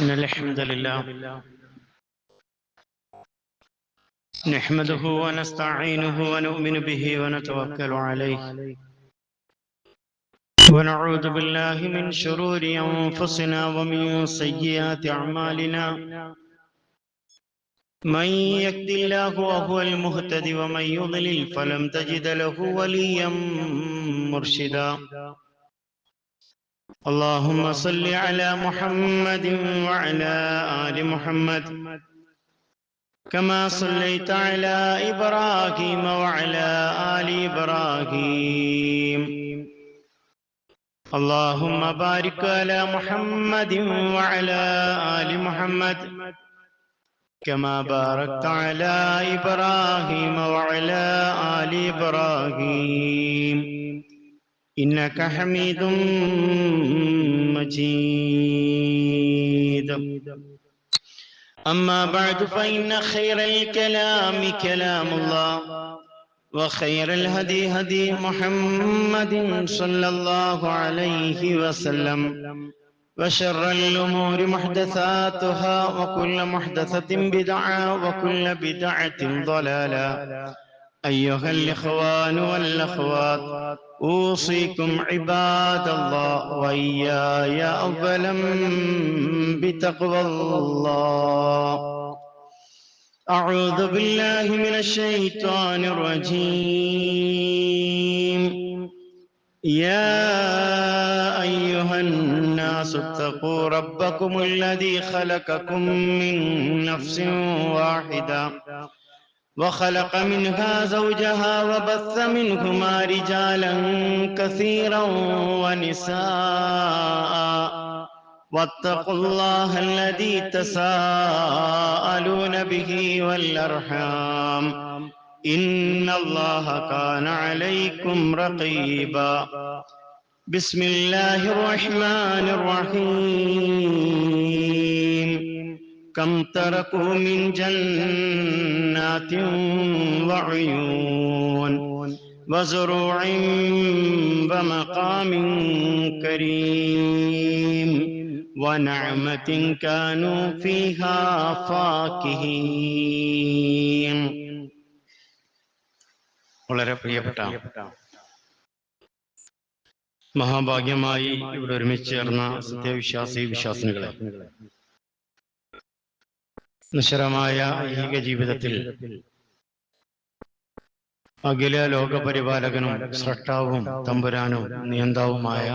إن الحمد لله نحمده ونستعينه ونؤمن به ونتوكل عليه ونعوذ بالله من شرور أنفسنا ومن سيئات أعمالنا من يهد الله وهو المهتدي ومن يضلل فلن تجد له وليا مرشدا اللهم صل على محمد وعلى آل محمد كما صليت على إبراهيم وعلى آل إبراهيم اللهم بارك على محمد وعلى آل محمد كما باركت على إبراهيم وعلى آل إبراهيم إنك حميد مجيد أما بعد فإن خير الكلام كلام الله وخير الهدي هدي محمد صلى الله عليه وسلم وشر الأمور محدثاتها وكل محدثة بدعة وكل بدعة ضلالة أيها الإخوان والأخوات أوصيكم عباد الله وإياي أولا بتقوى الله أعوذ بالله من الشيطان الرجيم يا أيها الناس اتقوا ربكم الذي خلقكم من نفس واحدة وخلق منها زوجها وبث منهما رجالا كثيرا ونساء واتقوا الله الذي تساءلون به والأرحام إن الله كان عليكم رقيبا بسم الله الرحمن الرحيم كم تركوا من جنات وعيون وزروع ومقام كريم ونعمة كانوا فيها فاكهين. വളരെ പ്രിയപ്പെട്ട മഹാഭാഗ്യമായി ഇവിടെ ഒരുമിച്ച് ചേർന്ന സത്യവിശ്വാസി വിശ്വാസിനികളെ, നിശ്ചലമായ ഏക ജീവിതത്തിൽ അഖില ലോകപരിപാലകനും സ്രഷ്ടാവും തമ്പുരാനും നിയന്താവുമായ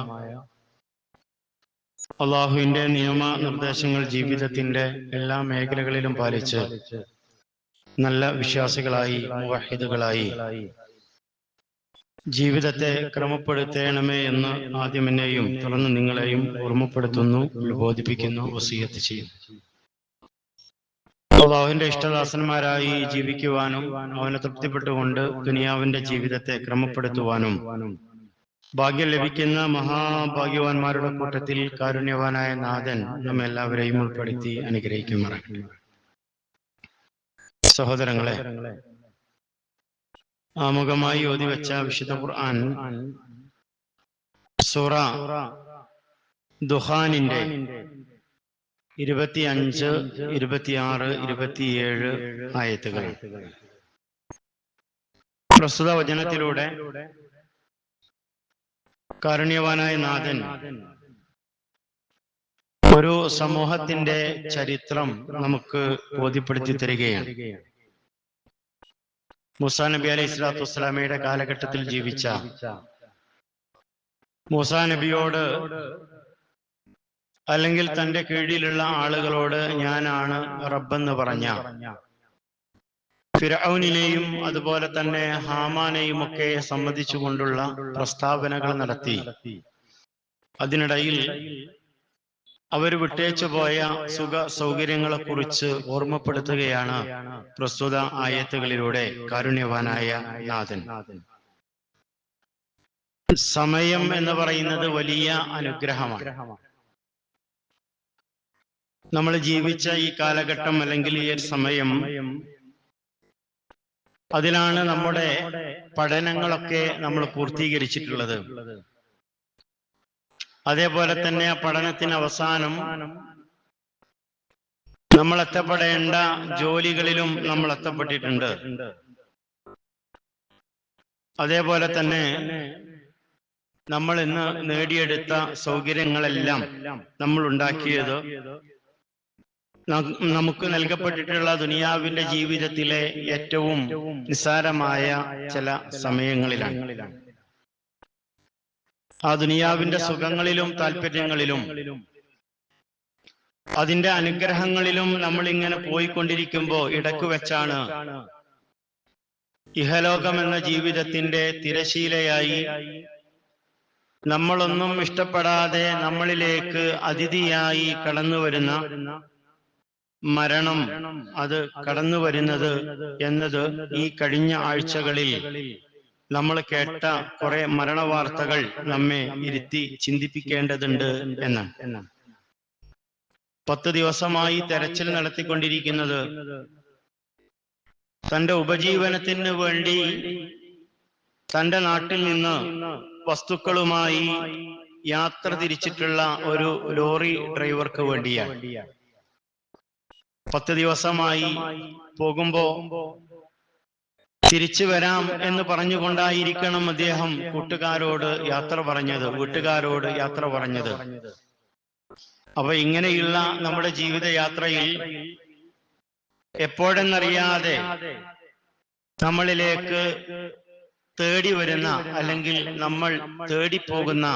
അള്ളാഹുവിന്റെ നിയമ നിർദ്ദേശങ്ങൾ ജീവിതത്തിന്റെ എല്ലാ മേഖലകളിലും പാലിച്ച് നല്ല വിശ്വാസികളായി മുവഹിദുകളായി ജീവിതത്തെ ക്രമപ്പെടുത്തേണമേ എന്ന് ആദ്യം എന്നെയും തുടർന്ന് നിങ്ങളെയും ഓർമ്മപ്പെടുത്തുന്നു, ബോധിപ്പിക്കുന്നു, വസിയത്ത് ചെയ്യുന്നു. അള്ളാഹുവിന്റെ ഇഷ്ടദാസന്മാരായി ജീവിക്കുവാനും അവനെ തൃപ്തിപ്പെട്ടുകൊണ്ട് ദുനിയാവിന്റെ ജീവിതത്തെ ക്രമപ്പെടുത്തുവാനും ഭാഗ്യം ലഭിക്കുന്ന മഹാഭാഗ്യവാന്മാരുടെ കൂട്ടത്തിൽ കാരുണ്യവാനായ നാഥൻ നമ്മെല്ലാവരെയും ഉൾപ്പെടുത്തി അനുഗ്രഹിക്കുമാറാകട്ടെ. സഹോദരങ്ങളെ, ആമുഖമായി ഓതിവെച്ച വിശുദ്ധ ഖുർആൻ സൂറ ദുഖാനിന്റെ 25, 26, 27 ആയത്തുകൾ. പ്രസ്തുത വചനത്തിലൂടെ കാരുണ്യവാനായ നാഥൻ ഒരു സമൂഹത്തിന്റെ ചരിത്രം നമുക്ക് ബോധ്യപ്പെടുത്തി തരികയാണ്. മൂസാ നബി അലൈഹി സ്വലാത്തു വസ്സലാമയുടെ കാലഘട്ടത്തിൽ ജീവിച്ച മൂസാ നബിയോട്, അല്ലെങ്കിൽ തന്റെ കീഴിലുള്ള ആളുകളോട് ഞാനാണ് റബ്ബെന്ന് പറഞ്ഞ ഫിർഔനിനെയും അതുപോലെ തന്നെ ഹാമാനെയും ഒക്കെ സമ്മതിച്ചുകൊണ്ടുള്ള പ്രസ്താവനകൾ നടത്തി. അതിനിടയിൽ അവർ വിട്ടേച്ചു പോയ സുഖ സൗകര്യങ്ങളെ കുറിച്ച് ഓർമ്മപ്പെടുത്തുകയാണ് പ്രസ്തുത ആയത്തുകളിലൂടെ കാരുണ്യവാനായ നാഥൻ. സമയം എന്ന് പറയുന്നത് വലിയ അനുഗ്രഹമാണ്. നമ്മൾ ജീവിച്ച ഈ കാലഘട്ടം അല്ലെങ്കിൽ ഈ സമയം, അതിലാണ് നമ്മുടെ പഠനങ്ങളൊക്കെ നമ്മൾ പൂർത്തീകരിച്ചിട്ടുള്ളത്. അതേപോലെ തന്നെ ആ പഠനത്തിന് അവസാനം നമ്മൾ എത്തപ്പെടേണ്ട ജോലികളിലും നമ്മൾ എത്തപ്പെട്ടിട്ടുണ്ട്. അതേപോലെ തന്നെ നമ്മൾ ഇന്ന് നേടിയെടുത്ത സൗകര്യങ്ങളെല്ലാം നമ്മൾ ഉണ്ടാക്കിയത് നമുക്ക് നൽകപ്പെട്ടിട്ടുള്ള ദുനിയാവിന്റെ ജീവിതത്തിലെ ഏറ്റവും നിസ്സാരമായ ചില സമയങ്ങളിലാണ്. ആ ദുനിയാവിന്റെ സുഖങ്ങളിലും താല്പര്യങ്ങളിലും അതിന്റെ അനുഗ്രഹങ്ങളിലും നമ്മൾ ഇങ്ങനെ പോയിക്കൊണ്ടിരിക്കുമ്പോൾ ഇടയ്ക്ക് വെച്ചാണ് ഇഹലോകം എന്ന ജീവിതത്തിന്റെ തിരശീലയായി നമ്മളൊന്നും ഇഷ്ടപ്പെടാതെ നമ്മളിലേക്ക് അതിഥിയായി കടന്നു വരുന്ന മരണം അത് കടന്നു വരുന്നത് എന്നത് ഈ കഴിഞ്ഞ ആഴ്ചകളിൽ നമ്മൾ കേട്ട കുറെ മരണവാർത്തകൾ നമ്മെ ഇരുത്തി ചിന്തിപ്പിക്കേണ്ടതുണ്ട് എന്നാണ്. 10 ദിവസമായി തെരച്ചിൽ നടത്തിക്കൊണ്ടിരിക്കുന്നത് തന്റെ ഉപജീവനത്തിന് വേണ്ടി തന്റെ നാട്ടിൽ നിന്ന് വസ്തുക്കളുമായി യാത്ര തിരിച്ചിട്ടുള്ള ഒരു ലോറി ഡ്രൈവർക്ക് വേണ്ടിയാണ്. 10 ദിവസമായി പോകുമ്പോ തിരിച്ചു വരാം എന്ന് പറഞ്ഞുകൊണ്ടായിരിക്കണം അദ്ദേഹം കൂട്ടുകാരോട് യാത്ര പറഞ്ഞത്, വീട്ടുകാരോട് യാത്ര പറഞ്ഞത്. അപ്പൊ ഇങ്ങനെയുള്ള നമ്മുടെ ജീവിതയാത്രയിൽ എപ്പോഴെന്നറിയാതെ നമ്മളിലേക്ക് തേടി വരുന്ന അല്ലെങ്കിൽ നമ്മൾ തേടിപ്പോകുന്ന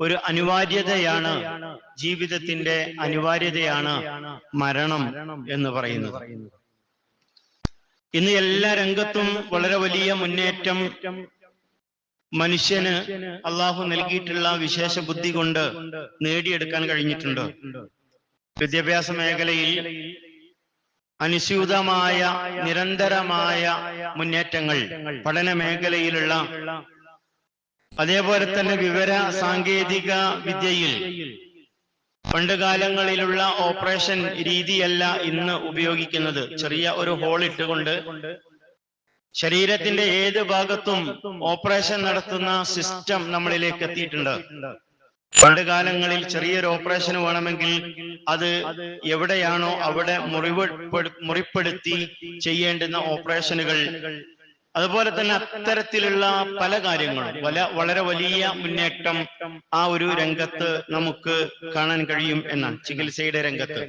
ഒരു അനിവാര്യതയാണ്, ജീവിതത്തിന്റെ അനിവാര്യതയാണ് മരണം എന്ന് പറയുന്നത്. ഇന്ന് എല്ലാ രംഗത്തും വളരെ വലിയ മുന്നേറ്റം മനുഷ്യന് അള്ളാഹു നൽകിയിട്ടുള്ള വിശേഷ ബുദ്ധി കൊണ്ട് നേടിയെടുക്കാൻ കഴിഞ്ഞിട്ടുണ്ട്. വിദ്യാഭ്യാസ മേഖലയിൽ അനുസ്യൂതമായ നിരന്തരമായ മുന്നേറ്റങ്ങൾ, പഠന മേഖലയിലുള്ള, അതേപോലെ തന്നെ വിവര സാങ്കേതിക വിദ്യയിൽ പണ്ട് കാലങ്ങളിലുള്ള ഓപ്പറേഷൻ രീതിയല്ല ഇന്ന് ഉപയോഗിക്കുന്നത്. ചെറിയ ഒരു ഹോൾ ഇട്ടുകൊണ്ട് ശരീരത്തിന്റെ ഏത് ഭാഗത്തും ഓപ്പറേഷൻ നടത്തുന്ന സിസ്റ്റം നമ്മളിലേക്ക് എത്തിയിട്ടുണ്ട്. പണ്ട് കാലങ്ങളിൽ ചെറിയൊരു ഓപ്പറേഷൻ വേണമെങ്കിൽ അത് എവിടെയാണോ അവിടെ മുറിപ്പെടുത്തി ചെയ്യേണ്ടുന്ന ഓപ്പറേഷനുകൾ, അതുപോലെ തന്നെ അത്തരത്തിലുള്ള പല കാര്യങ്ങളും വളരെ വലിയ മുന്നേറ്റം ആ ഒരു രംഗത്ത് നമുക്ക് കാണാൻ കഴിയും എന്നാണ്. ചികിത്സയുടെ രംഗത്ത്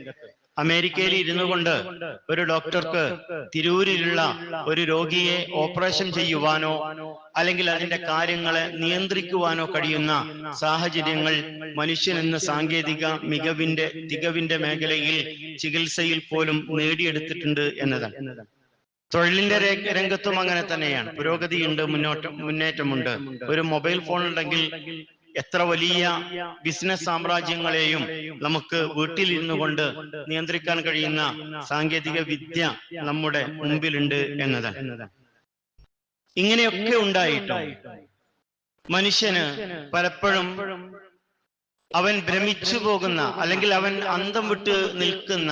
അമേരിക്കയിൽ ഇരുന്നു കൊണ്ട് ഒരു ഡോക്ടർക്ക് തിരൂരിലുള്ള ഒരു രോഗിയെ ഓപ്പറേഷൻ ചെയ്യുവാനോ അല്ലെങ്കിൽ അതിന്റെ കാര്യങ്ങളെ നിയന്ത്രിക്കുവാനോ കഴിയുന്ന സാഹചര്യങ്ങൾ മനുഷ്യൻ എന്ന സാങ്കേതിക തികവിന്റെ മേഖലയിൽ ചികിത്സയിൽ പോലും നേടിയെടുത്തിട്ടുണ്ട് എന്നതാണ്. തൊഴിലിന്റെ രംഗത്തും അങ്ങനെ തന്നെയാണ്. പുരോഗതിയുണ്ട്, മുന്നേറ്റമുണ്ട്. ഒരു മൊബൈൽ ഫോൺ ഉണ്ടെങ്കിൽ എത്ര വലിയ ബിസിനസ് സാമ്രാജ്യങ്ങളെയും നമുക്ക് വീട്ടിലിരുന്നു കൊണ്ട് നിയന്ത്രിക്കാൻ കഴിയുന്ന സാങ്കേതിക വിദ്യ നമ്മുടെ മുമ്പിലുണ്ട് എന്നതാണ്. ഇങ്ങനെയൊക്കെ ഉണ്ടായിട്ടും മനുഷ്യന് പലപ്പോഴും അവൻ ഭ്രമിച്ചു പോകുന്ന അല്ലെങ്കിൽ അവൻ അന്തം വിട്ട് നിൽക്കുന്ന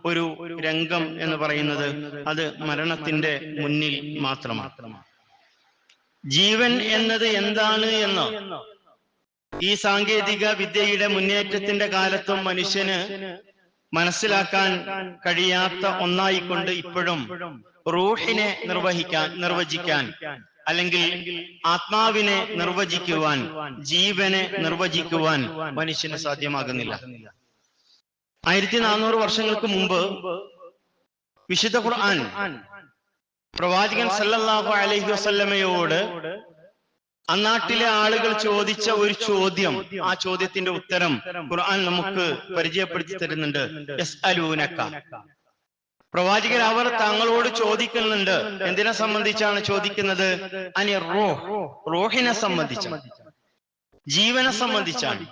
ഒരു രംഗം എന്ന് പറയുന്നത് അത് മരണത്തിന്റെ മുന്നിൽ മാത്രമാണ്. ജീവൻ എന്നത് എന്താണ് എന്ന് ഈ സാങ്കേതിക വിദ്യയുടെ മുന്നേറ്റത്തിന്റെ കാലത്തും മനുഷ്യന് മനസ്സിലാക്കാൻ കഴിയാത്ത ഒന്നായിക്കൊണ്ട് ഇപ്പോഴും റൂഹിനെ നിർവചിക്കാൻ അല്ലെങ്കിൽ ആത്മാവിനെ നിർവചിക്കുവാൻ, ജീവനെ നിർവചിക്കുവാൻ മനുഷ്യന് സാധ്യമാകുന്നില്ല. 1400 വർഷങ്ങൾക്ക് മുമ്പ് വിശുദ്ധ ഖുർആൻ പ്രവാചകൻ സല്ലല്ലാഹു അലൈഹി വസല്ലമയോട് അന്നാട്ടിലെ ആളുകൾ ചോദിച്ച ഒരു ചോദ്യം, ആ ചോദ്യത്തിന്റെ ഉത്തരം ഖുർആൻ നമുക്ക് പരിചയപ്പെടുത്തി തരുന്നുണ്ട്. യസ്അലൂനക, പ്രവാചകൻ അവർ തങ്ങളോട് ചോദിക്കുന്നുണ്ട്. എന്തിനെ സംബന്ധിച്ചാണ് ചോദിക്കുന്നത്? അനി റൂഹിനെ സംബന്ധിച്ചാണ്, ജീവനെ സംബന്ധിച്ചാണ്,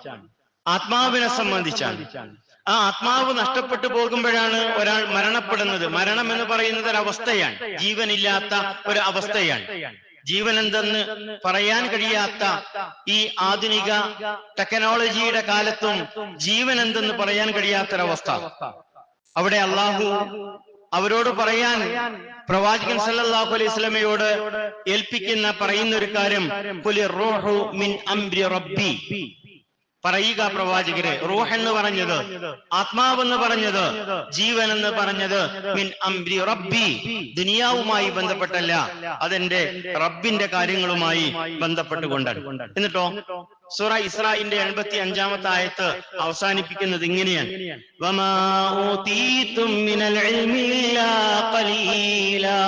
ആത്മാവിനെ സംബന്ധിച്ചാണ്. ആ ആത്മാവ് നഷ്ടപ്പെട്ടു പോകുമ്പോഴാണ് ഒരാൾ മരണപ്പെടുന്നത്. മരണം എന്ന് പറയുന്നത് ഒരവസ്ഥയാണ്, ജീവനില്ലാത്ത ഒരു അവസ്ഥയാണ്. ജീവൻ എന്തെന്ന് പറയാൻ കഴിയാത്ത ഈ ആധുനിക ടെക്നോളജിയുടെ കാലത്തും ജീവൻ എന്തെന്ന് പറയാൻ കഴിയാത്തൊരവസ്ഥ. അവിടെ അള്ളാഹു അവരോട് പറയാൻ പ്രവാചകൻ സല്ലല്ലാഹു അലൈഹി വസല്ലമയോട് പറയുന്ന ഒരു കാര്യം, ഖുലി റൂഹു മിൻ അംരി റബ്ബി, പറയുക പ്രവാചകരെ, റൂഹ് എന്ന് പറഞ്ഞത്, ആത്മാവെന്ന് പറഞ്ഞത്, ജീവൻ എന്ന് പറഞ്ഞത് മിൻ അംരി റബ്ബി, ദുനിയാവുമായി ബന്ധപ്പെട്ടല്ല, അതെന്റെ റബ്ബിന്റെ കാര്യങ്ങളുമായി ബന്ധപ്പെട്ടുകൊണ്ടാണ്. എന്നിട്ടോ സൂറ ഇസ്രാഇന്റെ 85-ാമത്തെ ആയത്ത് അവസാനിപ്പിക്കുന്നത് ഇങ്ങനെയാണ്: വമാ ഊതീതും മിനൽ ഇൽമി ഇല്ലാ ഖലീലാ.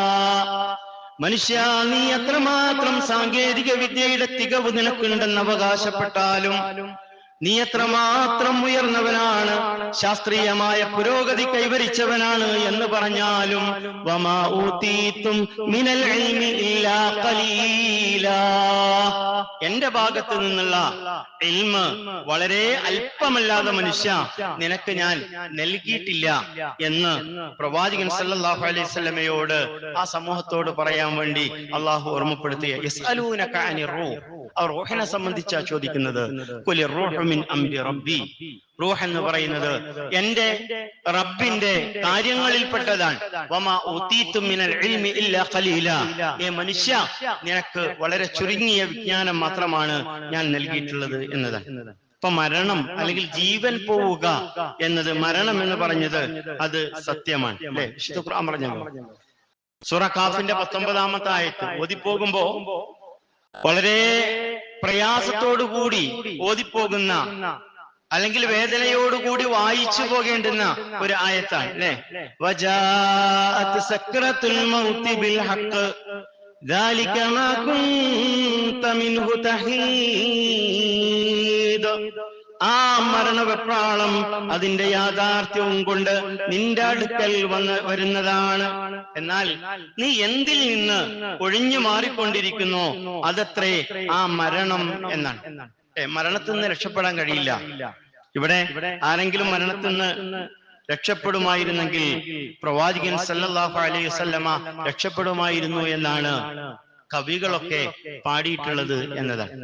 മനുഷ്യ, നീ എത്രമാത്രം സാങ്കേതിക വിദ്യയുടെ തികവ് നിനക്കുണ്ടെന്ന് അവകാശപ്പെട്ടാലും, നീ എത്രമാത്രം ഉയർന്നവനാണ്, ശാസ്ത്രീയമായ പുരോഗതി കൈവരിച്ചവനാണ് എന്ന് പറഞ്ഞാലും, വമാ ഊതീതും മിനൽ ഇൽമി ഇല്ലാ ഖലീലാ, എന്റെ ഭാഗത്ത് നിന്നുള്ള ഇൽമ് വളരെ അല്പമല്ലാതെ മനുഷ്യ നിനക്ക് ഞാൻ നൽകിയിട്ടില്ല എന്ന് പ്രവാചകൻ സല്ലല്ലാഹു അലൈഹി വസല്ലമയോട്, ആ സമൂഹത്തോട് പറയാൻ വേണ്ടി അള്ളാഹു ഓർമ്മപ്പെടുത്തിയ യസ്അലൂനക അനിർ റൂഹ്, അവർ റൂഹിനെ സംബന്ധിച്ചാ ചോദിക്കുന്നത്. ഖുലിർ റൂഹു മിൻ അംരി റബ്ബി, റൂഹ് എന്ന് പറയുന്നത് എന്റെ റബ്ബിന്റെ കാര്യങ്ങളിൽപ്പെട്ടതാണ്. വമാ ഊതീതും മിനൽ ഇൽമി ഇല്ലാ ഖലീലാ, ഏ മനുഷ്യ, നിനക്ക് വളരെ ചുരുങ്ങിയ വിജ്ഞാനം മാത്രമാണ് ഞാൻ നൽകിയിട്ടുള്ളത് എന്നതാണ്. ഇപ്പൊ മരണം അല്ലെങ്കിൽ ജീവൻ പോവുക എന്നത്, മരണം എന്ന് പറഞ്ഞത് അത് സത്യമാണ് അല്ലെ? വിശുദ്ധ ഖുർആൻ പറഞ്ഞല്ലോ. സൂറ ഖാഫിന്റെ 19-ാമത്തെ ആയത്ത് ഓതിപ്പോകുമ്പോ വളരെ പ്രയാസത്തോടുകൂടി ഓതിപ്പോകുന്ന അല്ലെങ്കിൽ വേദനയോടുകൂടി വായിച്ചു പോകേണ്ടുന്ന ഒരു ആയത്താണ് അല്ലെ? വജാഅത് സക്രത്തുൽ മൗതി ബിൽ ഹഖ് ദാലിക മാ കുൻത മിൻഹു തഹീദ്. ആ മരണവെപ്രാളം അതിന്റെ യാഥാർത്ഥ്യവും കൊണ്ട് നിന്റെ അടുക്കൽ വരുന്നതാണ്. എന്നാൽ നീ എന്തിൽ നിന്ന് ഒഴിഞ്ഞു മാറിക്കൊണ്ടിരിക്കുന്നോ അതത്രേ ആ മരണം എന്നാണ്. മരണത്തിൽ നിന്ന് രക്ഷപ്പെടാൻ കഴിയില്ല. ഇവിടെ ആരെങ്കിലും മരണത്തിൽ നിന്ന് രക്ഷപ്പെടുമായിരുന്നെങ്കിൽ പ്രവാചകൻ സല്ലല്ലാഹു അലൈഹി വസല്ലമ രക്ഷപ്പെടുമായിരുന്നു എന്നാണ് കവികളൊക്കെ പാടിയിട്ടുള്ളത് എന്നതാണ്.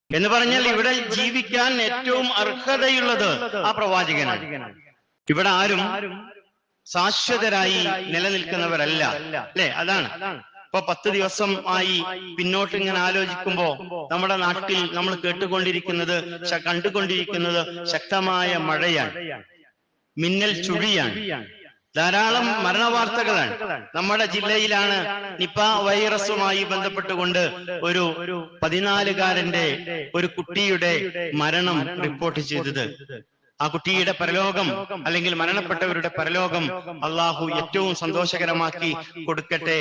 എന്ന് പറഞ്ഞാൽ ഇവിടെ ജീവിക്കാൻ ഏറ്റവും അർഹതയുള്ളത് ആ പ്രവാചകനാണ്. ഇവിടെ ആരും ശാശ്വതരായി നിലനിൽക്കുന്നവരല്ല അല്ലെ? അതാണ്. ഇപ്പൊ 10 ദിവസം ആയി പിന്നോട്ട് ഇങ്ങനെ ആലോചിക്കുമ്പോ നമ്മുടെ നാട്ടിൽ നമ്മൾ കേട്ടുകൊണ്ടിരിക്കുന്നത്, കണ്ടുകൊണ്ടിരിക്കുന്നത് ശക്തമായ മഴയാണ്, മിന്നൽ ചുഴിയാണ്, ധാരാളം മരണവാർത്തകളാണ്. നമ്മുടെ ജില്ലയിലാണ് നിപ വൈറസുമായി ബന്ധപ്പെട്ടുകൊണ്ട് ഒരു 14-കാരന്റെ ഒരു കുട്ടിയുടെ മരണം റിപ്പോർട്ട് ചെയ്തത്. ആ കുട്ടിയുടെ പരലോകം അല്ലെങ്കിൽ മരണപ്പെട്ടവരുടെ പരലോകം അള്ളാഹു ഏറ്റവും സന്തോഷകരമാക്കി കൊടുക്കട്ടെ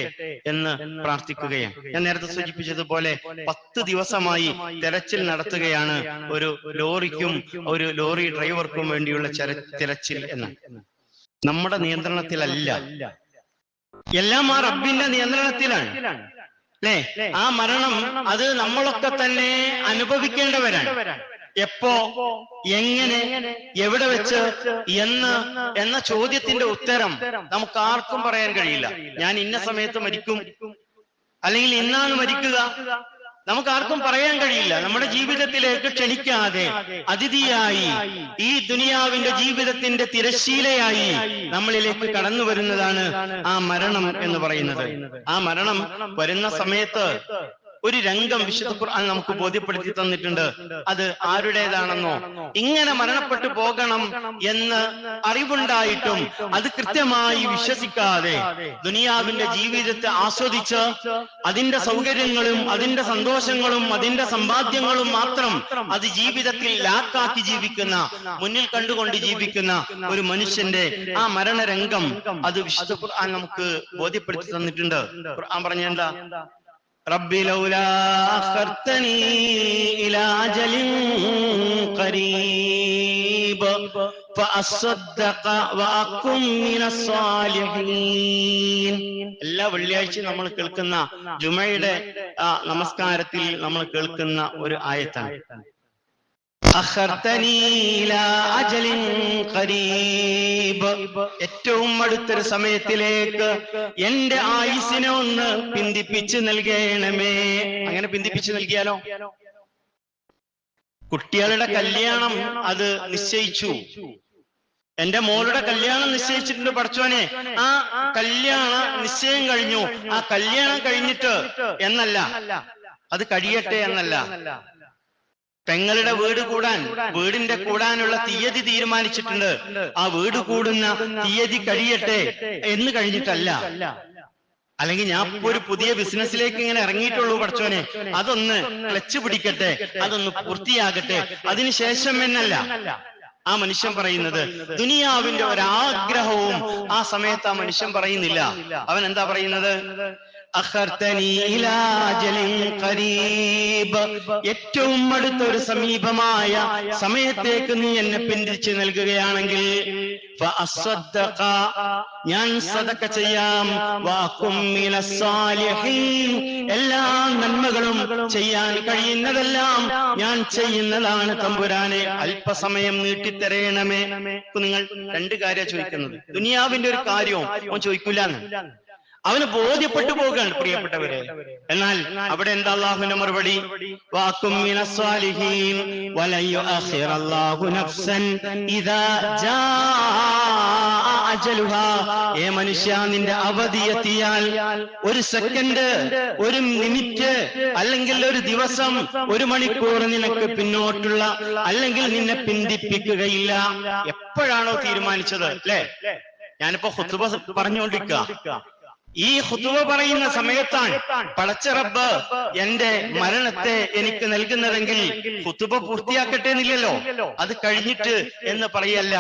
എന്ന് പ്രാർത്ഥിക്കുകയാണ്. ഞാൻ നേരത്തെ സൂചിപ്പിച്ചതുപോലെ 10 ദിവസമായി തെരച്ചിൽ നടത്തുകയാണ് ഒരു ലോറിക്കും ഒരു ലോറി ഡ്രൈവർക്കും വേണ്ടിയുള്ള തെരച്ചിൽ എന്ന്. നമ്മുടെ നിയന്ത്രണത്തിലല്ല, എല്ലാം ആ റബ്ബിന്റെ നിയന്ത്രണത്തിലാണ് അല്ലേ? ആ മരണം അത് നമ്മളൊക്കെ തന്നെ അനുഭവിക്കേണ്ടവരാണ്. എപ്പോ, എങ്ങനെ, എവിടെ വെച്ച്, എന്ന ചോദ്യത്തിന്റെ ഉത്തരം നമുക്ക് ആർക്കും പറയാൻ കഴിയില്ല. ഞാൻ ഇന്ന സമയത്ത് മരിക്കും അല്ലെങ്കിൽ ഇന്നാണ് മരിക്കുക, നമുക്ക് ആർക്കും പറയാൻ കഴിയില്ല. നമ്മുടെ ജീവിതത്തിലേക്ക് ക്ഷണിക്കാതെ അതിഥിയായി ഈ ദുനിയാവിന്റെ ജീവിതത്തിന്റെ തിരശ്ശീലയായി നമ്മളിലേക്ക് കടന്നു വരുന്നതാണ് ആ മരണം എന്ന് പറയുന്നത്. ആ മരണം വരുന്ന സമയത്ത് ഒരു രംഗം വിശുദ്ധ ഖുർആൻ നമുക്ക് ബോധ്യപ്പെടുത്തി തന്നിട്ടുണ്ട്. അത് ആരുടേതാണെന്നോ, ഇങ്ങനെ മരണപ്പെട്ടു പോകണം എന്ന് അറിവുണ്ടായിട്ടും അത് കൃത്യമായി വിശ്വസിക്കാതെ ദുനിയാവിന്റെ ജീവിതത്തെ ആസ്വദിച്ച് അതിന്റെ സൗകര്യങ്ങളും അതിന്റെ സന്തോഷങ്ങളും അതിന്റെ സമ്പാദ്യങ്ങളും മാത്രം അത് ജീവിതത്തിൽ ലാക്കാക്കി ജീവിക്കുന്ന, മുന്നിൽ കണ്ടുകൊണ്ട് ജീവിക്കുന്ന ഒരു മനുഷ്യന്റെ ആ മരണരംഗം അത് വിശുദ്ധ ഖുർആൻ നമുക്ക് ബോധ്യപ്പെടുത്തി തന്നിട്ടുണ്ട്. ഖുർആൻ പറഞ്ഞെന്താ? റബ്ബി ലൗലാ അഖർതനി ഇലാ അജലിൻ ഖരീബ് ഫഅസ്സദ്ദഖ വഅകും മിനസ് സാലിഹീൻ. എല്ലാ വെള്ളിയാഴ്ചയും നമ്മൾ കേൾക്കുന്ന ജുമയുടെ നമസ്കാരത്തിൽ നമ്മൾ കേൾക്കുന്ന ഒരു ആയത്താണ്. അഖർതനി ഇലാ അജലിൻ ഖരീബ്, ഏറ്റവും അടുത്തൊരു സമയത്തിലേക്ക് എന്റെ ആയുസ്സിനെ ഒന്ന് പിന്തിപ്പിച്ച് നൽകണമേ. അങ്ങനെ പിന്തിപ്പിച്ച് നൽകിയാലോ? കുട്ടികളുടെ കല്യാണം അത് നിശ്ചയിച്ചു, എന്റെ മോളുടെ കല്യാണം നിശ്ചയിച്ചിട്ടുണ്ട് പടച്ചോനെ, ആ കല്യാണ നിശ്ചയം കഴിഞ്ഞു, ആ കല്യാണം കഴിഞ്ഞിട്ട് എന്നല്ല, അത് കഴിയട്ടെ എന്നല്ല, പെങ്ങളുടെ വീട് കൂടാൻ, വീടിന്റെ കൂടാനുള്ള തീയതി തീരുമാനിച്ചിട്ടുണ്ട്. ആ വീട് കൂടുന്ന തീയതി കഴിയട്ടെ എന്ന് കഴിഞ്ഞിട്ടല്ല. അല്ലെങ്കിൽ ഞാൻ ഇപ്പൊ ഒരു പുതിയ ബിസിനസ്സിലേക്ക് ഇങ്ങനെ ഇറങ്ങിയിട്ടുള്ളൂ പഠിച്ചോനെ, അതൊന്ന് ക്ലച്ച് പിടിക്കട്ടെ, അതൊന്ന് പൂർത്തിയാകട്ടെ, അതിനുശേഷം എന്നല്ല ആ മനുഷ്യൻ പറയുന്നത്. ദുനിയാവിന്റെ ഒരാഗ്രഹവും ആ സമയത്ത് ആ മനുഷ്യൻ പറയുന്നില്ല. അവൻ എന്താ പറയുന്നത്? ഏറ്റവും അടുത്തൊരു സമീപമായ സമയത്തേക്ക് നീ എന്നെ പിന്തിരിച്ചു നൽകുകയാണെങ്കിൽ ഞാൻ സദഖ ചെയ്യാം, എല്ലാ നന്മകളും ചെയ്യാൻ കഴിയുന്നതെല്ലാം ഞാൻ ചെയ്യുന്നതാണ് തമ്പുരാനെ, അല്പസമയം നീട്ടിത്തരയണമേ. നിങ്ങൾ രണ്ട് കാര്യം ചോദിക്കുന്നത്. ദുനിയാവിന്റെ ഒരു കാര്യവും അവൻ ചോദിക്കൂലെന്ന് അവന് ബോധ്യപ്പെട്ടു പോകാൻ പ്രിയപ്പെട്ടവരെ. എന്നാൽ അവിടെ എന്താ അല്ലാഹുവിന്റെ മറുപടി? വാക്കും മിനസ്സാലിഹീൻ വലൻ യുഅഖിറല്ലാഹു നഫ്സൻ ഇദാ ജാഅ അജലുഹാ. ഏ മനുഷ്യ, നിന്റെ അവധി എത്തിയാൽ ഒരു സെക്കൻഡ്, ഒരു മിനിറ്റ്, അല്ലെങ്കിൽ ഒരു ദിവസം, ഒരു മണിക്കൂർ നിനക്ക് പിന്നോട്ടുള്ള അല്ലെങ്കിൽ നിന്നെ പിന്തിപ്പിക്കുകയില്ല. എപ്പോഴാണോ തീരുമാനിച്ചത് അല്ലേ? ഞാനിപ്പോ ഖുത്ബ പറഞ്ഞുകൊണ്ടിരിക്കുക. ഈ ഖുത്ബ പറയുന്ന സമയത്താണ് പടച്ച റബ്ബ് എന്റെ മരണത്തെ എനിക്ക് നൽകുന്നതെങ്കിൽ ഖുത്ബ പൂർത്തിയാക്കട്ടെ എന്നില്ലല്ലോ, അത് കഴിഞ്ഞിട്ട് എന്ന് പറയല്ല.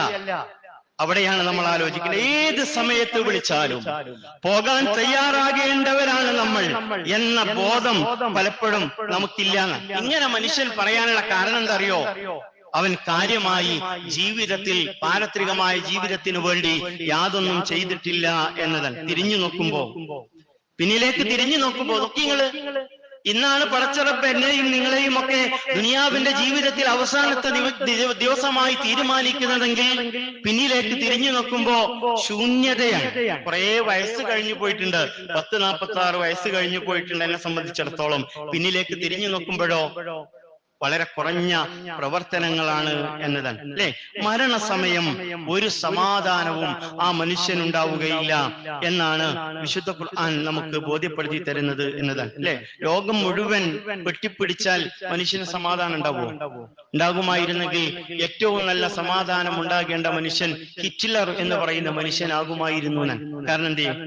അവിടെയാണ് നമ്മൾ ആലോചിക്കുന്നത്. ഏത് സമയത്ത് വിളിച്ചാലും പോകാൻ തയ്യാറാകേണ്ടവരാണ് നമ്മൾ എന്ന ബോധം പലപ്പോഴും നമുക്കില്ല. ഇങ്ങനെ മനുഷ്യൻ പറയാനുള്ള കാരണം എന്താ അറിയോ? അവൻ കാര്യമായി ജീവിതത്തിൽ, പാരത്രികമായ ജീവിതത്തിനു വേണ്ടി യാതൊന്നും ചെയ്തിട്ടില്ല എന്നതാണ്. തിരിഞ്ഞു നോക്കുമ്പോ, പിന്നിലേക്ക് തിരിഞ്ഞു നോക്കുമ്പോ നോക്കിങ്ങള്, ഇന്നാണ് പടച്ച റബ്ബ് എന്നെയും നിങ്ങളെയും ഒക്കെ ദുനിയാവിന്റെ ജീവിതത്തിൽ അവസാനത്തെ ദിവസമായി തീരുമാനിക്കുന്നതെങ്കിൽ പിന്നിലേക്ക് തിരിഞ്ഞു നോക്കുമ്പോ ശൂന്യതയാണ്. കുറെ വയസ്സ് കഴിഞ്ഞു പോയിട്ടുണ്ട്, 10-46 വയസ്സ് കഴിഞ്ഞു പോയിട്ടുണ്ട് എന്നെ സംബന്ധിച്ചിടത്തോളം. പിന്നിലേക്ക് തിരിഞ്ഞു നോക്കുമ്പോഴോ വളരെ കുറഞ്ഞ പ്രവർത്തനങ്ങളാണ് എന്നതാണ് അല്ലെ. മരണസമയം ഒരു സമാധാനവും ആ മനുഷ്യനുണ്ടാവുകയില്ല എന്നാണ് വിശുദ്ധ ഖുർആൻ നമുക്ക് ബോധ്യപ്പെടുത്തി തരുന്നത് എന്നതാണ് അല്ലെ. ലോകം മുഴുവൻ വെട്ടിപ്പിടിച്ചാൽ മനുഷ്യന് സമാധാനം ഉണ്ടാവുമോ? ഉണ്ടാകുമായിരുന്നെങ്കിൽ ഏറ്റവും നല്ല സമാധാനം ഉണ്ടാകേണ്ട മനുഷ്യൻ ഹിറ്റ്ലർ എന്ന് പറയുന്ന മനുഷ്യനാകുമായിരുന്നു. കാരണം എന്ത് ചെയ്യും?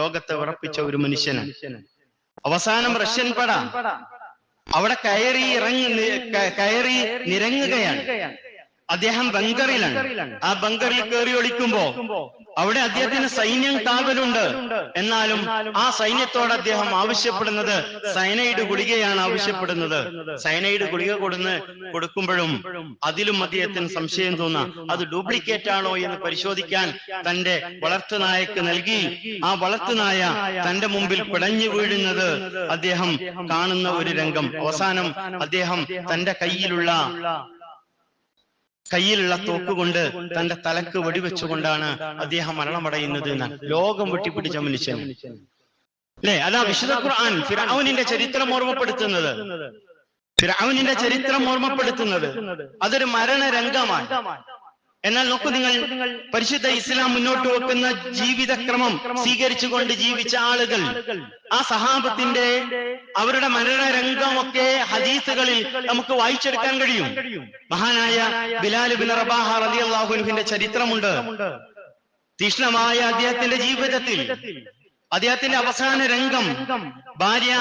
ലോകത്തെ വിറപ്പിച്ച ഒരു മനുഷ്യനാണ്. അവസാനം റഷ്യൻ പട അവിടെ കയറി നിരങ്ങുകയാണ്. അദ്ദേഹം ബങ്കറിലാണ്. ആ ബങ്കറിൽ കയറി ഒളിക്കുമ്പോ അവിടെ അദ്ദേഹത്തിന് സൈന്യം കാവലുണ്ട്. എന്നാലും ആ സൈന്യത്തോട് അദ്ദേഹം ആവശ്യപ്പെടുന്നത് സയനൈഡ് ഗുളികയാണ് ആവശ്യപ്പെടുന്നത്. സയനൈഡ് ഗുളിക കൊടുക്കുമ്പോഴും അതിലും അദ്ദേഹത്തിന് സംശയം തോന്നാം, അത് ഡ്യൂപ്ലിക്കേറ്റ് ആണോ എന്ന് പരിശോധിക്കാൻ തന്റെ വളർത്തുനായക്ക് നൽകി. ആ വളർത്തുനായ തന്റെ മുമ്പിൽ പിടഞ്ഞു വീഴുന്നത് അദ്ദേഹം കാണുന്ന ഒരു രംഗം. അവസാനം അദ്ദേഹം തന്റെ കയ്യിലുള്ള തോക്കുകൊണ്ട് തന്റെ തലക്ക് വെടിവെച്ചുകൊണ്ടാണ് അദ്ദേഹം മരണമടയുന്നത്. ലോകം വെട്ടിപ്പിടിച്ച മനുഷ്യൻ അല്ലെ. അതാ വിശുദ്ധ ഖുർആൻ ഫിർഔനിന്റെ ചരിത്രം ഓർമ്മപ്പെടുത്തുന്നത്. അതൊരു മരണരംഗമാണ്. എന്നാൽ നോക്കൂ നിങ്ങൾ, പരിശുദ്ധ ഇസ്ലാം മുന്നോട്ട് വെക്കുന്ന ജീവിതക്രമം സ്വീകരിച്ചുകൊണ്ട് ജീവിച്ച ആളുകൾ, ആ സഹാബത്തിന്റെ അവരുടെ മരണരംഗമൊക്കെ ഹദീസുകളിൽ നമുക്ക് വായിച്ചെടുക്കാൻ കഴിയും. മഹാനായ ബിലാൽ ഇബ്നു റബാഹ റളിയല്ലാഹു അൻഹുവിന്റെ ചരിത്രമുണ്ട്. തീക്ഷ്ണമായ അദ്ദേഹത്തിന്റെ ജീവിതത്തിൽ അദ്ദേഹത്തിന്റെ അവസാന രംഗം, ഭാര്യ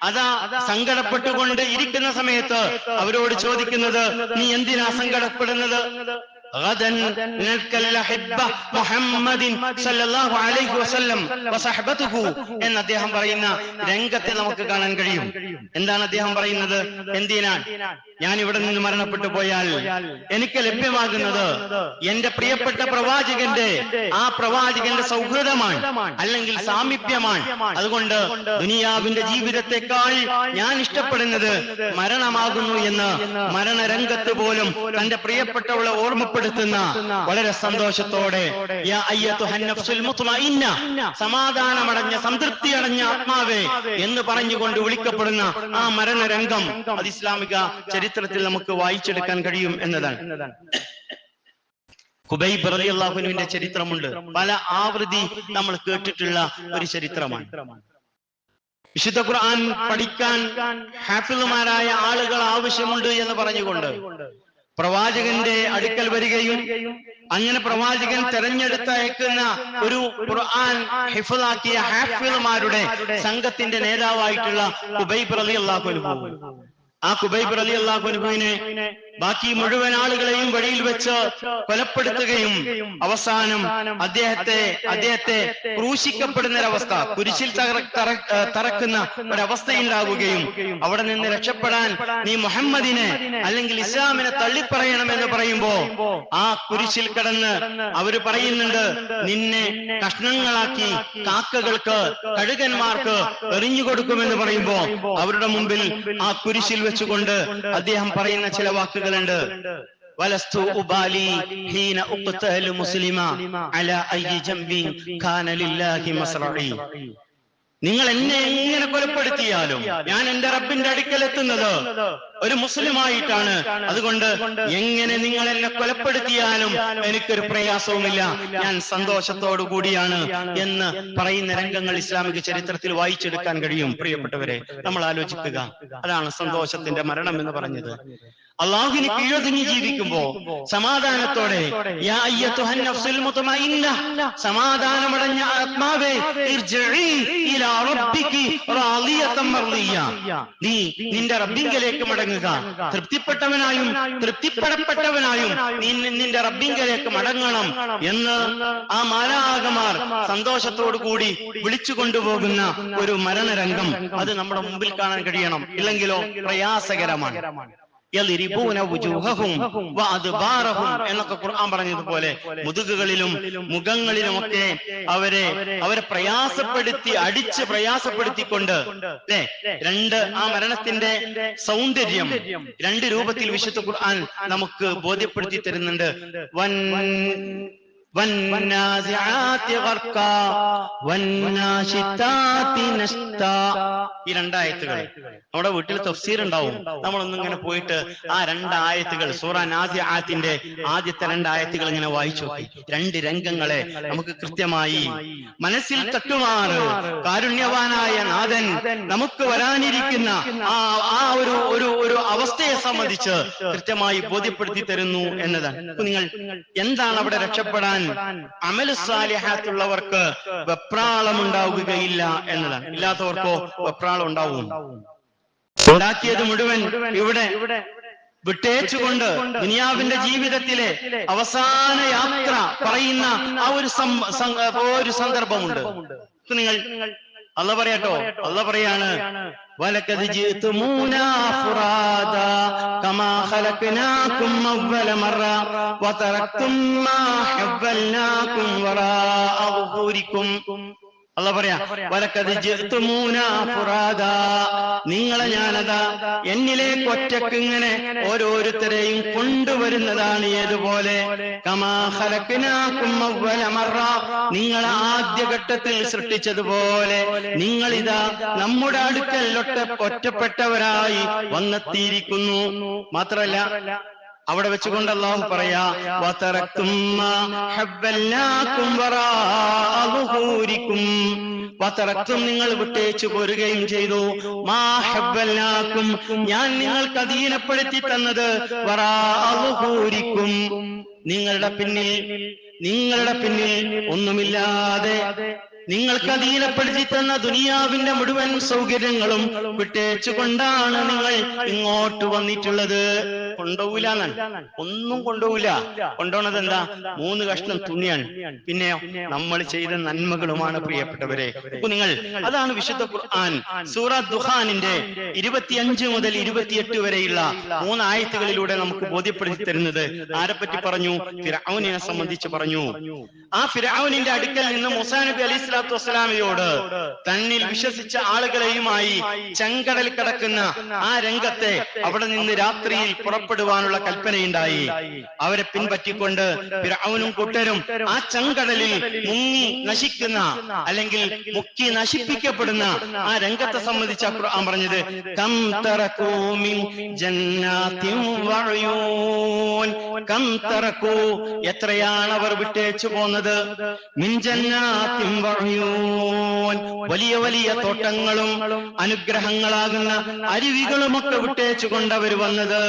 അതാ സങ്കടപ്പെട്ടുകൊണ്ട് ഇരിക്കുന്ന സമയത്ത് അവരോട് ചോദിക്കുന്നത്, നീ എന്തിനാ സങ്കടപ്പെടുന്നത്? غدا نلقى الأحبة محمد صلى الله عليه وسلم وصحبته എന്ന് അദ്ദേഹം പറയുന്ന രംഗത്തെ നമുക്ക് കാണാൻ കഴിയും. എന്താണ് അദ്ദേഹം പറയുന്നത്? എന്തിനാണ് ഞാൻ ഇവിടെ നിന്ന് മരണപ്പെട്ടു പോയാൽ എനിക്ക് ലഭ്യമാകുന്നത് എന്റെ പ്രിയപ്പെട്ട ആ പ്രവാചകന്റെ സൗഹൃദമാണ്, അല്ലെങ്കിൽ സാമീപ്യമാണ്. അതുകൊണ്ട് ദുനിയാവിന്റെ ജീവിതത്തെക്കാൾ ഞാൻ ഇഷ്ടപ്പെടുന്നത് മരണമാകുന്നു എന്ന് മരണരംഗത്ത് പോലും തന്റെ പ്രിയപ്പെട്ടവളെ ഓർമ്മപ്പെടുത്തുന്ന വളരെ സന്തോഷത്തോടെ സമാധാനമടഞ്ഞ, സംതൃപ്തി അടഞ്ഞ ആത്മാവേ എന്ന് പറഞ്ഞുകൊണ്ട് വിളിക്കപ്പെടുന്ന ആ മരണരംഗം അത് ഇസ്ലാമിക ചരിത്രത്തിൽ നമുക്ക് വായിച്ചെടുക്കാൻ കഴിയും എന്നതാണ്. ഖുബൈബ് റളിയല്ലാഹു അൻഹുവിന്റെ ചരിത്രമുണ്ട്. പല ആവൃത്തി നമ്മൾ കേട്ടിട്ടുള്ള ഒരു ചരിത്രമാണ്. വിശുദ്ധ ഖുർആൻ പഠിക്കാൻ ഹാഫിളുമാരായ ആളുകൾ ആവശ്യമുണ്ട് എന്ന് പറഞ്ഞുകൊണ്ട് പ്രവാചകന്റെ അടുക്കൽ വരികയും അങ്ങനെ പ്രവാചകൻ തെരഞ്ഞെടുത്തയക്കുന്ന ഒരു ഖുർആൻ ഹിഫ്ളാക്കിയ ഹാഫിളുമാരുടെ സംഘത്തിന്റെ നേതാവായിട്ടുള്ള ഖുബൈബ് റളിയല്ലാഹു അൻഹു, ആ ഖുബൈബ് റളിയല്ലാഹു അൻഹുവിനെ ബാക്കി മുഴുവൻ ആളുകളെയും വഴിയിൽ വെച്ച് കൊലപ്പെടുത്തുകയും അവസാനം അദ്ദേഹത്തെ ക്രൂശിക്കപ്പെടുന്നൊരവസ്ഥ, കുരിശിൽ തറക്കുന്ന ഒരവസ്ഥയുണ്ടാവുകയും അവിടെ നിന്ന് രക്ഷപ്പെടാൻ നീ മുഹമ്മദിനെ അല്ലെങ്കിൽ ഇസ്ലാമിനെ തള്ളിപ്പറയണമെന്ന് പറയുമ്പോ ആ കുരിശിൽ കിടന്ന് അവര് പറയുന്നുണ്ട്, നിന്നെ കഷ്ണങ്ങളാക്കി കാക്കകൾക്ക് കഴുകന്മാർക്ക് എറിഞ്ഞുകൊടുക്കുമെന്ന് പറയുമ്പോ അവരുടെ മുമ്പിൽ ആ കുരിശിൽ വെച്ചുകൊണ്ട് അദ്ദേഹം പറയുന്ന ചില വാക്കുകളുണ്ട്. വലസ്തു ഉബാലി ഹീന ഉഖ്തലു മുസ്ലിമ അലാ അയ്യി ജംബിൻ കാന ലില്ലാഹി മസ്റഈ. നിങ്ങൾ എന്നെ എങ്ങനെ കൊലപ്പെടുത്തിയാലും ഞാൻ എന്റെ റബ്ബിന്റെ അടുക്കൽ എത്തുന്നത് ഒരു മുസ്ലിമായിട്ടാണ്. അതുകൊണ്ട് എങ്ങനെ നിങ്ങൾ എന്നെ കൊലപ്പെടുത്തിയാലും എനിക്കൊരു പ്രയാസവുമില്ല, ഞാൻ സന്തോഷത്തോടു കൂടിയാണ് എന്ന് പറയുന്ന രംഗങ്ങൾ ഇസ്ലാമിക ചരിത്രത്തിൽ വായിച്ചെടുക്കാൻ കഴിയും. പ്രിയപ്പെട്ടവരെ, നമ്മൾ ആലോചിക്കുക, അതാണ് സന്തോഷത്തിന്റെ മരണം എന്ന് പറഞ്ഞത്. അള്ളാഹുവിന് കീഴൊതുങ്ങി ജീവിക്കുമ്പോ സമാധാനത്തോടെ സമാധാനമടഞ്ഞ ആത്മാവേ നീ നിന്റെ റബ്ബിങ്കലേക്ക് മടങ്ങുക, തൃപ്തിപ്പെട്ടവനായും തൃപ്തിപ്പെടപ്പെട്ടവനായും നീ നിന്റെ റബ്ബിങ്കലേക്ക് മടങ്ങണം എന്ന് ആ മാലാഖമാർ സന്തോഷത്തോടു കൂടി വിളിച്ചു കൊണ്ടുപോകുന്ന ഒരു മരണരംഗം അത് നമ്മുടെ മുമ്പിൽ കാണാൻ കഴിയണം. ഇല്ലെങ്കിലോ പ്രയാസകരമാണ്. എന്നൊക്കെ ഖുർആൻ പറഞ്ഞതുപോലെ മുതുകുകളിലും മുഖങ്ങളിലുമൊക്കെ അവരെ പ്രയാസപ്പെടുത്തി അടിച്ച് പ്രയാസപ്പെടുത്തിക്കൊണ്ട് അല്ലെ ആ മരണത്തിന്റെ സൗന്ദര്യം രണ്ട് രൂപത്തിൽ വിശുദ്ധ ഖുർആൻ നമുക്ക് ബോധ്യപ്പെടുത്തി തരുന്നുണ്ട്. ഈ രണ്ടായത്തുകൾ നമ്മുടെ വീട്ടിൽ തഫ്സീർ ഉണ്ടാവും. നമ്മളൊന്നും ഇങ്ങനെ പോയിട്ട് ആ രണ്ടായത്തുകൾ സൂറ നാസിആത്തിന്റെ ആദ്യത്തെ രണ്ടായത്തുകൾ ഇങ്ങനെ വായിച്ചു നോക്കി. രണ്ട് രംഗങ്ങളെ നമുക്ക് കൃത്യമായി മനസ്സിൽ തട്ടുമാറ് കാരുണ്യവാനായ നാഥൻ നമുക്ക് വരാനിരിക്കുന്ന ആ ഒരു അവസ്ഥയെ സംബന്ധിച്ച് കൃത്യമായി ബോധ്യപ്പെടുത്തി തരുന്നു എന്നതാണ്. നിങ്ങൾ എന്താണ് അവിടെ രക്ഷപ്പെടാൻ അമലു സാലിഹാത്തുള്ളവർക്ക് വെപ്രാളം ഉണ്ടാവുകയില്ല എന്നതാണ്. ഇല്ലാത്തവർക്കോ വെപ്രാളം ഉണ്ടാവും. ഉണ്ടാക്കിയത് മുഴുവൻ ഇവിടെ വിട്ടേച്ചുകൊണ്ട് ദുനിയാവിന്റെ ജീവിതത്തിലെ അവസാന യാത്ര പറയുന്ന ആ ഒരു സന്ദർഭമുണ്ട്. നിങ്ങൾ അല്ലാഹ് പറയാട്ടോ, അല്ലാഹ് പറയാണ്, വലഖദ് ജിഅ്തുമൂനാ ഫുറാദാ കമാ ഖലഖനാകും അവ്വല മറ വതറക്തും മാ ഹവ്വൽനാകും വറാഅ ളുഹൂരികും. അല്ലാഹ് പറയാ, വലഖദ് ജിഅ്തുമൂനാ ഫുറാദാ, നിങ്ങളെ ഞാനതാ എന്നിലേക്ക് ഒറ്റക്ക് ഇങ്ങനെ ഓരോരുത്തരെയും കൊണ്ടുവരുന്നതാണ്. ഏതുപോലെ കമാ ഖലഖനാകും അവ്വല മറ, നിങ്ങളെ ആദ്യഘട്ടത്തിൽ സൃഷ്ടിച്ചതുപോലെ നിങ്ങളിതാ നമ്മുടെ അടുക്കൽ ഒറ്റപ്പെട്ടവരായി വന്നെത്തിയിരിക്കുന്നു. മാത്രമല്ല അവിടെ വെച്ചുകൊണ്ട് അല്ലാഹു പറയാ, വതറക്തും മാ ഹവ്വൽനാകും വറാഅ ളുഹൂരികും, വതറക്തും നിങ്ങൾ വിട്ടേച്ചു പോരുകയും ചെയ്തു, മാ ഹവ്വൽനാകും ഞാൻ നിങ്ങൾക്ക് അധീനപ്പെടുത്തി തന്നത്, വറാഅ ളുഹൂരികും നിങ്ങളുടെ പിന്നിൽ ഒന്നുമില്ലാതെ നിങ്ങൾക്ക് അധീനപ്പെടുത്തി തന്ന ദുനിയാവിന്റെ മുഴുവൻ സൗകര്യങ്ങളും വിട്ടേച്ചുകൊണ്ടാണ് നിങ്ങൾ ഇങ്ങോട്ട് വന്നിട്ടുള്ളത്. കൊണ്ടുപോവില്ല, ഒന്നും കൊണ്ടുപോവില്ല. കൊണ്ടുപോണത് എന്താ? 3 കഷ്ണം തുണിയാണ്, പിന്നെ നമ്മൾ ചെയ്ത നന്മകളുമാണ്. പ്രിയപ്പെട്ടവരെ, നിങ്ങൾ അതാണ് വിശുദ്ധ ഖുർആൻ സൂറ ദുഖാനിന്റെ 25 മുതൽ 28 വരെയുള്ള 3 ആയത്തുകളിലൂടെ നമുക്ക് ബോധ്യപ്പെടുത്തി തരുന്നത്. ആരെപ്പറ്റി പറഞ്ഞു? ഫിർഔനിനെ സംബന്ധിച്ച് പറഞ്ഞു. ആ ഫിർഔനിന്റെ അടുക്കൽ നിന്ന് മൂസാ നബി അലൈഹി സ്വലാത്തു വസ്സലാമയോട് തന്നിൽ വിശ്വസിച്ച ആളുകളെയുമായി ചെങ്കടൽ കടക്കുന്ന ആ രംഗത്തെ അവിടെ നിന്ന് രാത്രിയിൽ പുറപ്പെടുന്ന പുറപ്പെടുവാനുള്ള കൽപ്പനയുണ്ടായി. അവരെ പിൻപറ്റിക്കൊണ്ട് ഫിർഔനും കൂട്ടരും ആ ചെങ്കടലിൽ മുങ്ങി നശിക്കുന്ന അല്ലെങ്കിൽ മുക്കി നശിപ്പിക്കപ്പെടുന്ന ആ രംഗത്തെ സംബന്ധിച്ച ഖുർആൻ പറഞ്ഞത് കം തറകൂ മിൻ ജന്നാതിൻ വഅയൂൻ. കം തറകൂ, എത്രയാണ് അവർ വിട്ടേച്ചു പോന്നത്, മിൻ ജന്നാതിൻ വഅയൂൻ, വലിയ വലിയ തോട്ടങ്ങളും അനുഗ്രഹങ്ങളാകുന്ന അരുവികളുമൊക്കെ വിട്ടേച്ചു കൊണ്ടവർ വന്നത്.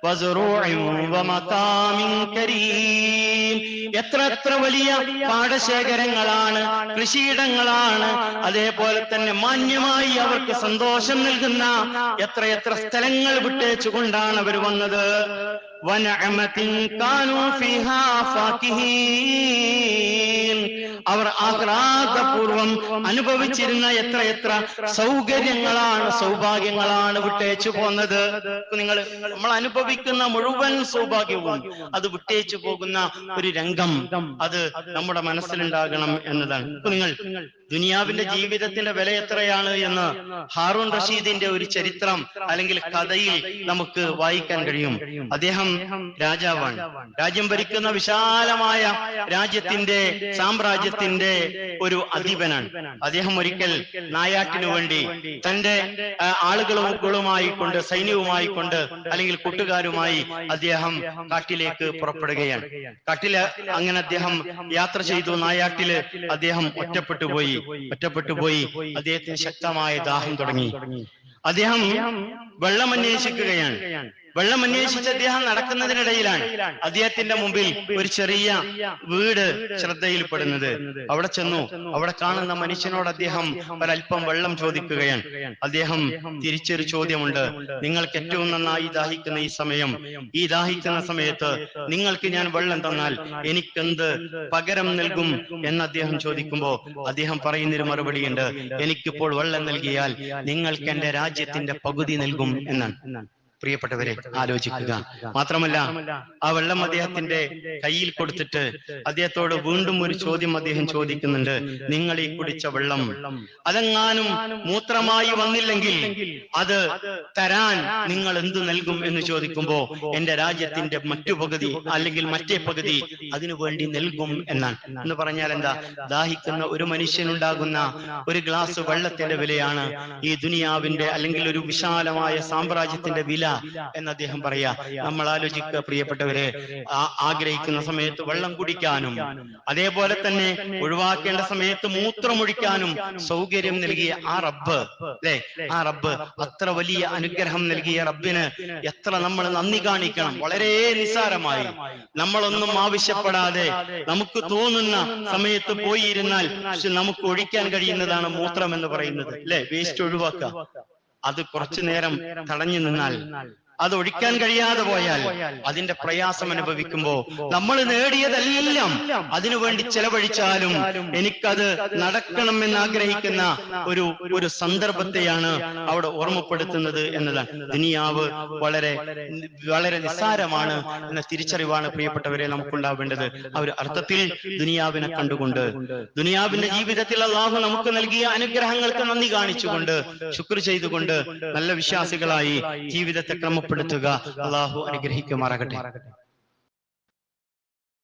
വസുറൂഇൻ വമഖാമിൻ കരീം, എത്ര എത്ര വലിയ പാടശേഖരങ്ങളാണ്, കൃഷിയിടങ്ങളാണ്, അതേപോലെ തന്നെ മാന്യമായി അവർക്ക് സന്തോഷം നൽകുന്ന എത്രയെത്ര സ്ഥലങ്ങൾ വിട്ടേച്ചുകൊണ്ടാണ് അവർ വന്നത്. വനഅമതിൻ കാനൂ ഫീഹാ ഫാകിഹീൻ, അവർ ആഹ്ലാദപൂർവം അനുഭവിച്ചിരുന്ന എത്രയെത്ര സൗകര്യങ്ങളാണ്, സൗഭാഗ്യങ്ങളാണ് വിട്ടേച്ചു പോന്നത്. നമ്മൾ അനുഭവിക്കുന്ന മുഴുവൻ സൗഭാഗ്യവും അത് വിട്ടേച്ചു പോകുന്ന ഒരു രംഗം അത് നമ്മുടെ മനസ്സിലുണ്ടാകണം എന്നതാണ്. നിങ്ങൾ ദുനിയാവിന്റെ ജീവിതത്തിന്റെ വില എത്രയാണ് എന്ന് ഹാറൂൺ റഷീദിന്റെ ഒരു ചരിത്രം അല്ലെങ്കിൽ കഥയിൽ നമുക്ക് വായിക്കാൻ കഴിയും. അദ്ദേഹം രാജാവാണ്, രാജ്യം ഭരിക്കുന്ന വിശാലമായ രാജ്യത്തിന്റെ സാമ്രാജ്യത്തിന്റെ ഒരു അധിപനാണ്. അദ്ദേഹം ഒരിക്കൽ നായാട്ടിനു വേണ്ടി തന്റെ ആളുകളുമായി കൊണ്ട്, സൈന്യവുമായി കൊണ്ട് അല്ലെങ്കിൽ കൂട്ടുകാരുമായി അദ്ദേഹം കാട്ടിലേക്ക് പുറപ്പെടുകയാണ്. കാട്ടില് അങ്ങനെ അദ്ദേഹം യാത്ര ചെയ്തു. നായാട്ടില് അദ്ദേഹം ഒറ്റപ്പെട്ടു പോയി. അദ്ദേഹത്തിന് ശക്തമായ ദാഹം തുടങ്ങി. അദ്ദേഹം വെള്ളം അന്വേഷിക്കുകയാണ്. വെള്ളം അന്വേഷിച്ച് അദ്ദേഹം നടക്കുന്നതിനിടയിലാണ് അദ്ദേഹത്തിന്റെ മുമ്പിൽ ഒരു ചെറിയ വീട് ശ്രദ്ധയിൽപ്പെടുന്നത്. അവിടെ ചെന്നു. അവിടെ കാണുന്ന മനുഷ്യനോട് അദ്ദേഹം ഒരല്പം വെള്ളം ചോദിക്കുകയാണ്. അദ്ദേഹം തിരിച്ചൊരു ചോദ്യമുണ്ട്, നിങ്ങൾക്ക് ഏറ്റവും നന്നായി ദാഹിക്കുന്ന ഈ ദാഹിക്കുന്ന സമയത്ത് നിങ്ങൾക്ക് ഞാൻ വെള്ളം തന്നാൽ എനിക്കെന്ത് പകരം നൽകും എന്ന് അദ്ദേഹം ചോദിക്കുമ്പോ അദ്ദേഹം പറയുന്നൊരു മറുപടിയുണ്ട്, എനിക്കിപ്പോൾ വെള്ളം നൽകിയാൽ നിങ്ങൾക്ക് എന്റെ രാജ്യത്തിന്റെ പകുതി നൽകും എന്നാണ്. പ്രിയപ്പെട്ടവരെ, ആലോചിക്കുക. മാത്രമല്ല ആ വെള്ളം അദ്ദേഹത്തിന്റെ കയ്യിൽ കൊടുത്തിട്ട് അദ്ദേഹത്തോട് വീണ്ടും ഒരു ചോദ്യം അദ്ദേഹം ചോദിക്കുന്നുണ്ട്, നിങ്ങൾ ഈ കുടിച്ച വെള്ളം അതെങ്ങാനും മൂത്രമായി വന്നില്ലെങ്കിൽ അത് തരാൻ നിങ്ങൾ എന്തു നൽകും എന്ന് ചോദിക്കുമ്പോ എന്റെ രാജ്യത്തിന്റെ മറ്റു പകുതി അല്ലെങ്കിൽ മറ്റേ പകുതി അതിനു വേണ്ടി നൽകും എന്നാണ്. എന്ന് പറഞ്ഞാൽ എന്താ, ദാഹിക്കുന്ന ഒരു മനുഷ്യനുണ്ടാകുന്ന ഒരു ഗ്ലാസ് വെള്ളത്തിന്റെ വിലയാണ് ഈ ദുനിയാവിന്റെ അല്ലെങ്കിൽ ഒരു വിശാലമായ സാമ്രാജ്യത്തിന്റെ വില എന്ന് അദ്ദേഹം പറയാ. നമ്മൾ ആലോചിക്കുക പ്രിയപ്പെട്ടവരെ, ആഗ്രഹിക്കുന്ന സമയത്ത് വെള്ളം കുടിക്കാനും അതേപോലെ തന്നെ ഒഴിവാക്കേണ്ട സമയത്ത് മൂത്രമൊഴിക്കാനും സൗകര്യം നൽകിയ ആ റബ്ബ്, അല്ലെ, ആ റബ്ബ്, അത്ര വലിയ അനുഗ്രഹം നൽകിയ റബ്ബിന് എത്ര നമ്മൾ നന്ദി കാണിക്കണം. വളരെ നിസ്സാരമായി നമ്മളൊന്നും ആവശ്യപ്പെടാതെ നമുക്ക് തോന്നുന്ന സമയത്ത് പോയിരുന്നാൽ നമുക്ക് ഒഴിക്കാൻ കഴിയുന്നതാണ് മൂത്രം എന്ന് പറയുന്നത്, അല്ലെ, വേസ്റ്റ് ഒഴിവാക്കുക. അത് കുറച്ചു നേരം തടഞ്ഞു നിന്നാൽ, അത് ഒഴിക്കാൻ കഴിയാതെ പോയാൽ അതിന്റെ പ്രയാസം അനുഭവിക്കുമ്പോ നമ്മൾ നേടിയതെല്ലാം അതിനുവേണ്ടി ചെലവഴിച്ചാലും എനിക്കത് നടക്കണമെന്ന് ആഗ്രഹിക്കുന്ന ഒരു സന്ദർഭത്തെയാണ് അവിടെ ഓർമ്മപ്പെടുത്തുന്നത് എന്നതാണ്. ദുനിയാവ് വളരെ വളരെ നിസ്സാരമാണ് എന്ന തിരിച്ചറിവാണ് പ്രിയപ്പെട്ടവരെ നമുക്കുണ്ടാവേണ്ടത്. ആ ഒരു അർത്ഥത്തിൽ ദുനിയാവിനെ കണ്ടുകൊണ്ട്, ദുനിയാവിന്റെ ജീവിതത്തിൽ അല്ലാഹു നമുക്ക് നൽകിയ അനുഗ്രഹങ്ങൾക്ക് നന്ദി കാണിച്ചുകൊണ്ട്, ശുക്ർ ചെയ്തുകൊണ്ട് നല്ല വിശ്വാസികളായി ജീവിതത്തെ ക്രമപ്പെടുത്തുക. അല്ലാഹു അനുഗ്രഹിക്കുമാറാകട്ടെ.